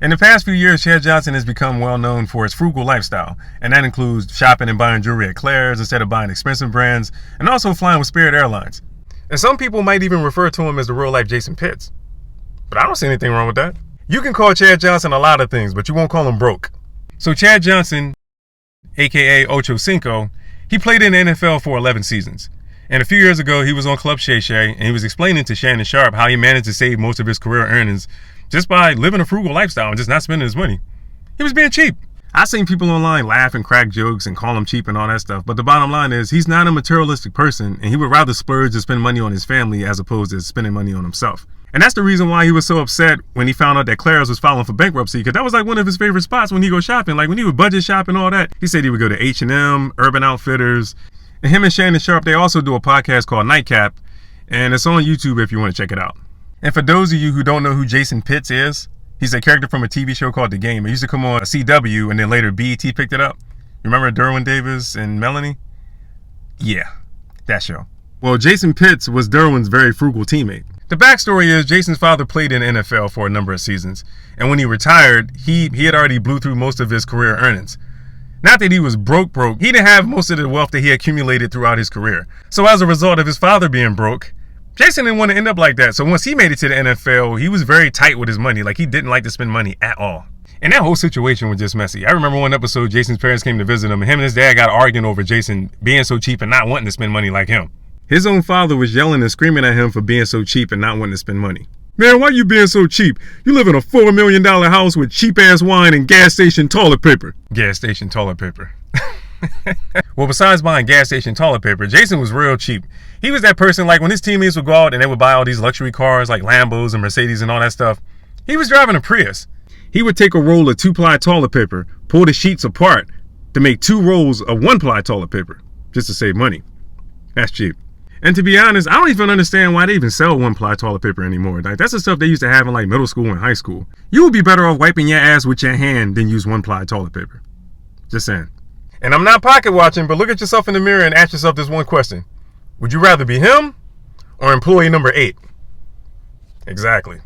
In the past few years, Chad Johnson has become well known for his frugal lifestyle, and that includes shopping and buying jewelry at Claire's instead of buying expensive brands, and also flying with Spirit Airlines. And some people might even refer to him as the real-life Jason Pitts. But I don't see anything wrong with that. You can call Chad Johnson a lot of things, but you won't call him broke. So Chad Johnson, aka Ocho Cinco, he played in the NFL for 11 seasons. And a few years ago, he was on Club Shay Shay, and he was explaining to Shannon Sharpe how he managed to save most of his career earnings just by living a frugal lifestyle and just not spending his money. He was being cheap. I've seen people online laugh and crack jokes and call him cheap and all that stuff, but the bottom line is he's not a materialistic person, and he would rather splurge and spend money on his family as opposed to spending money on himself. And that's the reason why he was so upset when he found out that Claire's was filing for bankruptcy, because that was like one of his favorite spots when he go shopping. Like when he would budget shop and all that, he said he would go to H&M, Urban Outfitters. And him and Shannon Sharpe, they also do a podcast called Nightcap, and it's on YouTube if you want to check it out. And for those of you who don't know who Jason Pitts is, he's a character from a TV show called The Game. It used to come on CW, and then later BET picked it up. Remember Derwin Davis and Melanie? Yeah, that show. Well, Jason Pitts was Derwin's very frugal teammate. The backstory is Jason's father played in the NFL for a number of seasons, and when he retired, he had already blew through most of his career earnings. Not that he was broke, he didn't have most of the wealth that he accumulated throughout his career. So as a result of his father being broke, Jason didn't want to end up like that. So once he made it to the NFL, he was very tight with his money. Like he didn't like to spend money at all. And that whole situation was just messy. I remember one episode, Jason's parents came to visit him, and him and his dad got arguing over Jason being so cheap and not wanting to spend money like him. His own father was yelling and screaming at him for being so cheap and not wanting to spend money. Man, why you being so cheap? You live in a $4 million house with cheap-ass wine and gas station toilet paper. Gas station toilet paper. Well, besides buying gas station toilet paper, Jason was real cheap. He was that person, like when his teammates would go out and they would buy all these luxury cars like Lambos and Mercedes and all that stuff, he was driving a Prius. He would take a roll of 2-ply toilet paper, pull the sheets apart to make 2 rolls of 1-ply toilet paper, just to save money. That's cheap. And to be honest, I don't even understand why they even sell 1-ply toilet paper anymore. Like that's the stuff they used to have in like middle school and high school. You would be better off wiping your ass with your hand than use 1-ply toilet paper. Just saying. And I'm not pocket watching, but look at yourself in the mirror and ask yourself this one question. Would you rather be him or employee number 8? Exactly.